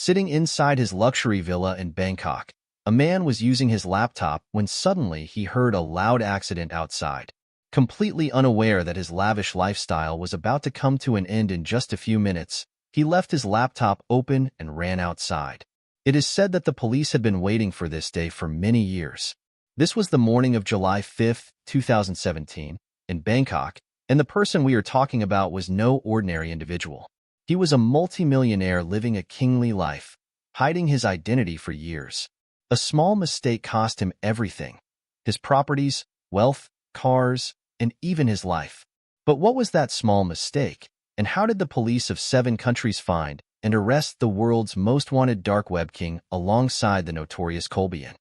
Sitting inside his luxury villa in Bangkok, a man was using his laptop when suddenly he heard a loud accident outside. Completely unaware that his lavish lifestyle was about to come to an end in just a few minutes, he left his laptop open and ran outside. It is said that the police had been waiting for this day for many years. This was the morning of July 5, 2017, in Bangkok, and the person we are talking about was no ordinary individual. He was a multimillionaire living a kingly life, hiding his identity for years. A small mistake cost him everything: his properties, wealth, cars, and even his life. But what was that small mistake, and how did the police of 7 countries find and arrest the world's most wanted dark web king alongside the notorious Colbian?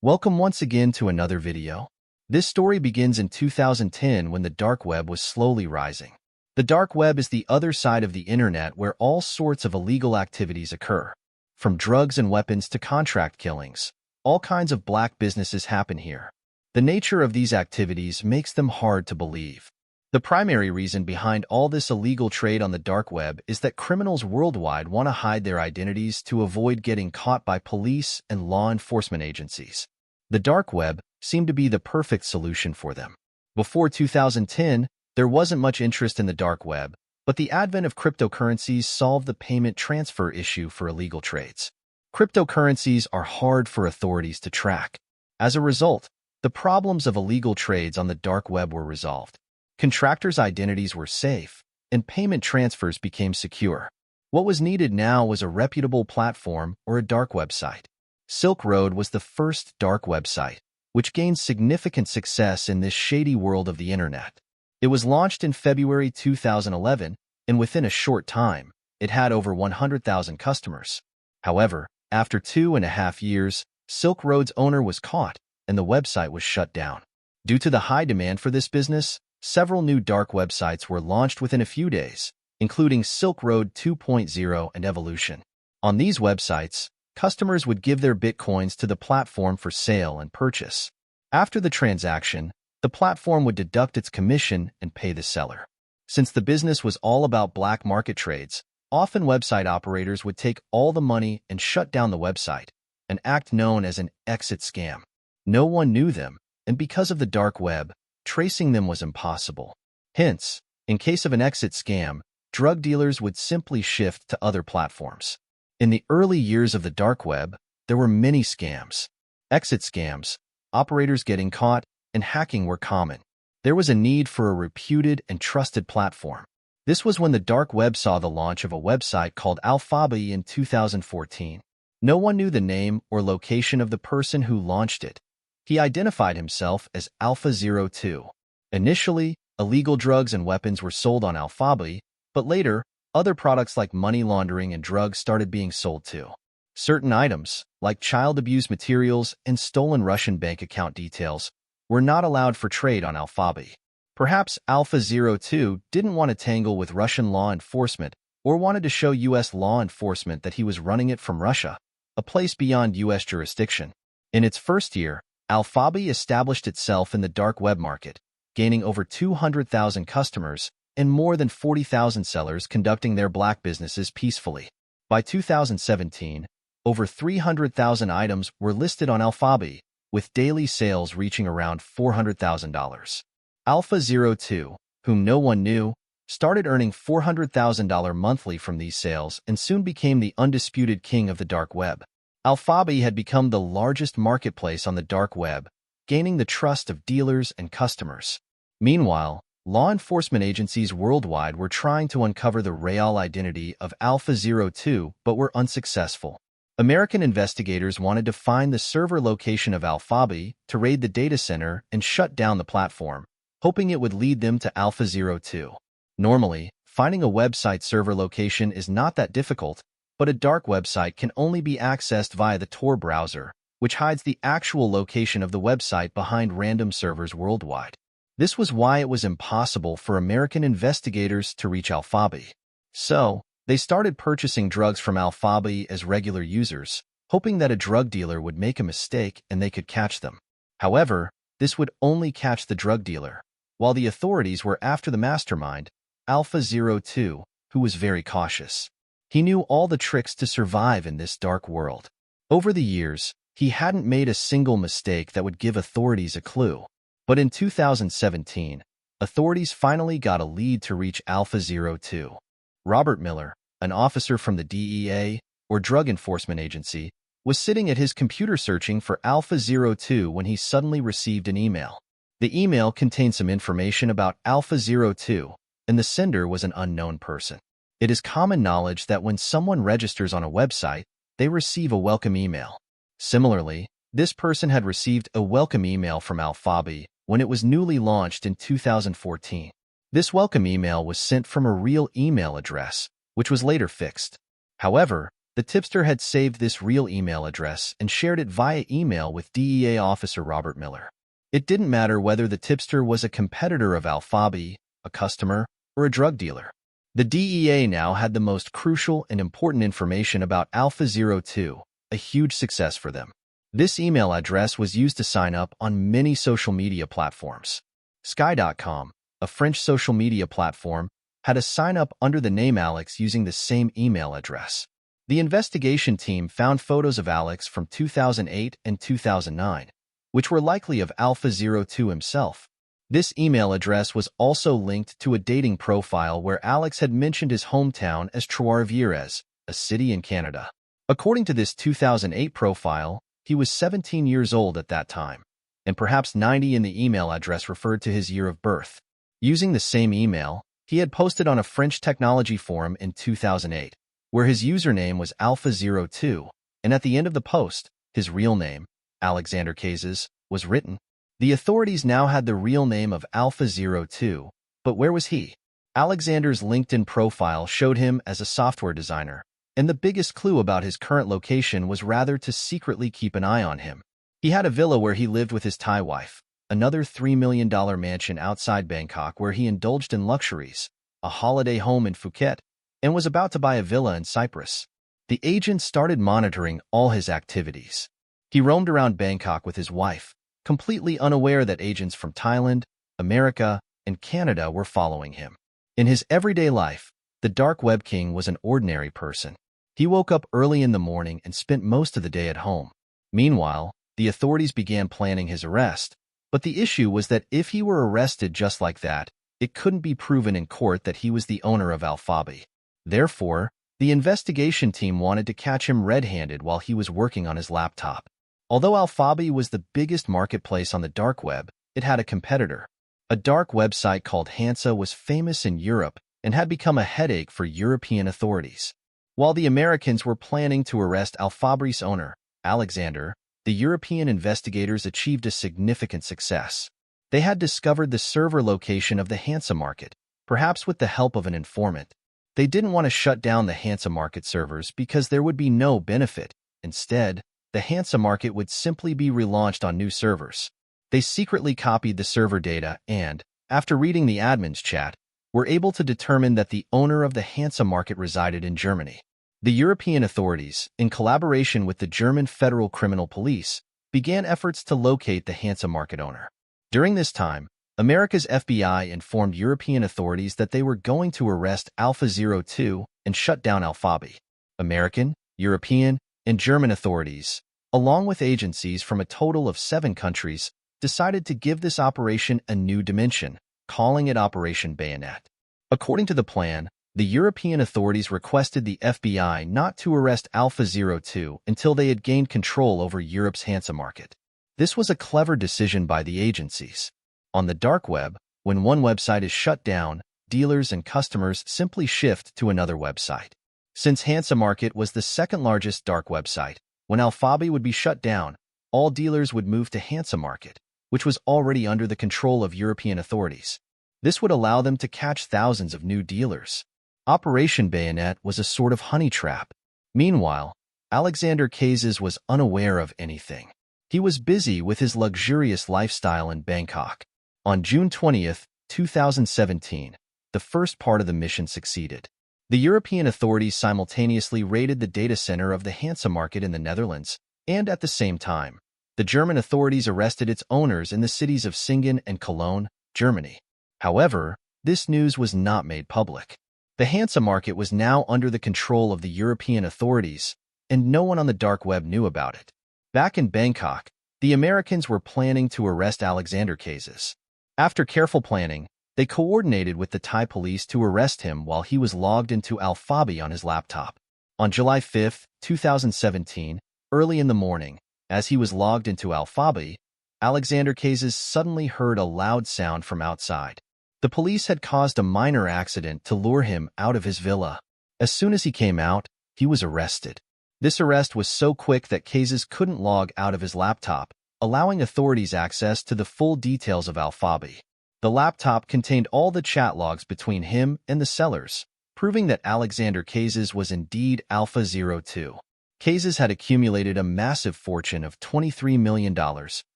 Welcome once again to another video. This story begins in 2010 when the dark web was slowly rising. The dark web is the other side of the internet where all sorts of illegal activities occur. From drugs and weapons to contract killings, all kinds of black businesses happen here. The nature of these activities makes them hard to believe. The primary reason behind all this illegal trade on the dark web is that criminals worldwide want to hide their identities to avoid getting caught by police and law enforcement agencies. The dark web seemed to be the perfect solution for them. Before 2010, there wasn't much interest in the dark web, but the advent of cryptocurrencies solved the payment transfer issue for illegal trades. Cryptocurrencies are hard for authorities to track. As a result, the problems of illegal trades on the dark web were resolved. Contractors' identities were safe, and payment transfers became secure. What was needed now was a reputable platform or a dark website. Silk Road was the first dark website, which gained significant success in this shady world of the internet. It was launched in February 2011, and within a short time, it had over 100,000 customers. However, after 2.5 years, Silk Road's owner was caught, and the website was shut down. Due to the high demand for this business, several new dark websites were launched within a few days, including Silk Road 2.0 and Evolution. On these websites, customers would give their bitcoins to the platform for sale and purchase. After the transaction, the platform would deduct its commission and pay the seller. Since the business was all about black market trades, often website operators would take all the money and shut down the website, an act known as an exit scam. No one knew them, and because of the dark web, tracing them was impossible. Hence, in case of an exit scam, drug dealers would simply shift to other platforms. In the early years of the dark web, there were many scams. Exit scams, operators getting caught, and hacking were common. There was a need for a reputed and trusted platform. This was when the dark web saw the launch of a website called AlphaBay in 2014. No one knew the name or location of the person who launched it. He identified himself as Alpha02. Initially, illegal drugs and weapons were sold on AlphaBay, but later, other products like money laundering and drugs started being sold too. Certain items, like child abuse materials and stolen Russian bank account details, were not allowed for trade on AlphaBay. Perhaps Alpha02 didn't want to tangle with Russian law enforcement or wanted to show U.S. law enforcement that he was running it from Russia, a place beyond U.S. jurisdiction. In its first year, AlphaBay established itself in the dark web market, gaining over 200,000 customers and more than 40,000 sellers conducting their black businesses peacefully. By 2017, over 300,000 items were listed on AlphaBay, with daily sales reaching around $400,000. Alpha02, whom no one knew, started earning $400,000 monthly from these sales and soon became the undisputed king of the dark web. AlphaBay had become the largest marketplace on the dark web, gaining the trust of dealers and customers. Meanwhile, law enforcement agencies worldwide were trying to uncover the real identity of Alpha02 but were unsuccessful. American investigators wanted to find the server location of AlphaBay to raid the data center and shut down the platform, hoping it would lead them to Alpha02. Normally, finding a website server location is not that difficult, but a dark website can only be accessed via the Tor browser, which hides the actual location of the website behind random servers worldwide. This was why it was impossible for American investigators to reach AlphaBay. So, they started purchasing drugs from AlphaBay as regular users, hoping that a drug dealer would make a mistake and they could catch them. However, this would only catch the drug dealer, while the authorities were after the mastermind, Alpha02, who was very cautious. He knew all the tricks to survive in this dark world. Over the years, he hadn't made a single mistake that would give authorities a clue. But in 2017, authorities finally got a lead to reach Alpha 02. Robert Miller, an officer from the DEA, or Drug Enforcement Agency, was sitting at his computer searching for Alpha 02 when he suddenly received an email. The email contained some information about Alpha 02, and the sender was an unknown person. It is common knowledge that when someone registers on a website, they receive a welcome email. Similarly, this person had received a welcome email from AlphaBay when it was newly launched in 2014. This welcome email was sent from a real email address, which was later fixed. However, the tipster had saved this real email address and shared it via email with DEA officer Robert Miller. It didn't matter whether the tipster was a competitor of AlphaBay, a customer, or a drug dealer. The DEA now had the most crucial and important information about Alpha 02, a huge success for them. This email address was used to sign up on many social media platforms. Sky.com, a French social media platform, had a sign-up under the name Alex using the same email address. The investigation team found photos of Alex from 2008 and 2009, which were likely of Alpha 02 himself. This email address was also linked to a dating profile where Alex had mentioned his hometown as Trois-Rivières, a city in Canada. According to this 2008 profile, he was 17 years old at that time, and perhaps 90 in the email address referred to his year of birth. Using the same email, he had posted on a French technology forum in 2008, where his username was Alpha 02, and at the end of the post, his real name, Alexander Cases, was written. The authorities now had the real name of Alpha 02, but where was he? Alexander's LinkedIn profile showed him as a software designer, and the biggest clue about his current location was rather to secretly keep an eye on him. He had a villa where he lived with his Thai wife, another $3 million mansion outside Bangkok where he indulged in luxuries, a holiday home in Phuket, and was about to buy a villa in Cyprus. The agent started monitoring all his activities. He roamed around Bangkok with his wife, completely unaware that agents from Thailand, America, and Canada were following him. In his everyday life, the dark web king was an ordinary person. He woke up early in the morning and spent most of the day at home. Meanwhile, the authorities began planning his arrest, but the issue was that if he were arrested just like that, it couldn't be proven in court that he was the owner of AlphaBay. Therefore, the investigation team wanted to catch him red-handed while he was working on his laptop. Although AlphaBay was the biggest marketplace on the dark web, it had a competitor. A dark website called Hansa was famous in Europe and had become a headache for European authorities. While the Americans were planning to arrest AlphaBay's owner, Alexander, the European investigators achieved a significant success. They had discovered the server location of the Hansa market, perhaps with the help of an informant. They didn't want to shut down the Hansa market servers because there would be no benefit. Instead, the Hansa market would simply be relaunched on new servers. They secretly copied the server data and, after reading the admin's chat, were able to determine that the owner of the Hansa market resided in Germany. The European authorities, in collaboration with the German Federal Criminal Police, began efforts to locate the Hansa market owner. During this time, America's FBI informed European authorities that they were going to arrest Alpha 02 and shut down AlphaBay. American, European, and German authorities, along with agencies from a total of 7 countries, decided to give this operation a new dimension, calling it Operation Bayonet. According to the plan, the European authorities requested the FBI not to arrest Alpha 02 until they had gained control over Europe's Hansa market. This was a clever decision by the agencies. On the dark web, when one website is shut down, dealers and customers simply shift to another website. Since Hansa Market was the second largest dark website, when AlphaBay would be shut down, all dealers would move to Hansa Market, which was already under the control of European authorities. This would allow them to catch thousands of new dealers. Operation Bayonet was a sort of honey trap. Meanwhile, Alexander Cases was unaware of anything. He was busy with his luxurious lifestyle in Bangkok. On June 20, 2017, the first part of the mission succeeded. The European authorities simultaneously raided the data center of the Hansa market in the Netherlands, and at the same time, the German authorities arrested its owners in the cities of Singen and Cologne, Germany. However, this news was not made public. The Hansa market was now under the control of the European authorities, and no one on the dark web knew about it. Back in Bangkok, the Americans were planning to arrest Alexander Cases. After careful planning, they coordinated with the Thai police to arrest him while he was logged into AlphaBay on his laptop. On July 5, 2017, early in the morning, as he was logged into AlphaBay, Alexander Cases suddenly heard a loud sound from outside. The police had caused a minor accident to lure him out of his villa. As soon as he came out, he was arrested. This arrest was so quick that Cases couldn't log out of his laptop, allowing authorities access to the full details of AlphaBay. The laptop contained all the chat logs between him and the sellers, proving that Alexander Cases was indeed Alpha-02. Cases had accumulated a massive fortune of $23 million,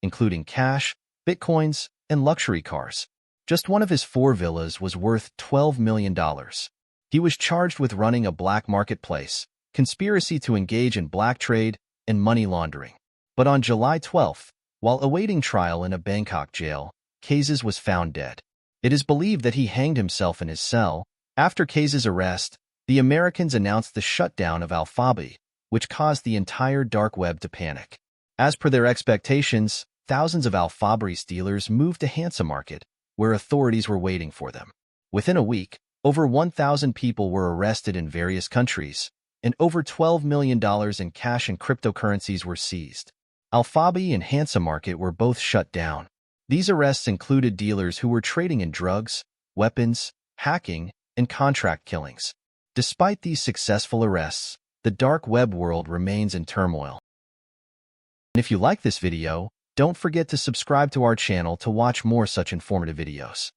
including cash, bitcoins, and luxury cars. Just one of his 4 villas was worth $12 million. He was charged with running a black marketplace, conspiracy to engage in black trade, and money laundering. But on July 12, while awaiting trial in a Bangkok jail, Cases was found dead. It is believed that he hanged himself in his cell. After Cases' arrest, the Americans announced the shutdown of AlphaBay, which caused the entire dark web to panic. As per their expectations, thousands of AlphaBay stealers moved to Hansa Market, where authorities were waiting for them. Within a week, over 1,000 people were arrested in various countries, and over $12 million in cash and cryptocurrencies were seized. AlphaBay and Hansa Market were both shut down. These arrests included dealers who were trading in drugs, weapons, hacking, and contract killings. Despite these successful arrests, the dark web world remains in turmoil. And if you like this video, don't forget to subscribe to our channel to watch more such informative videos.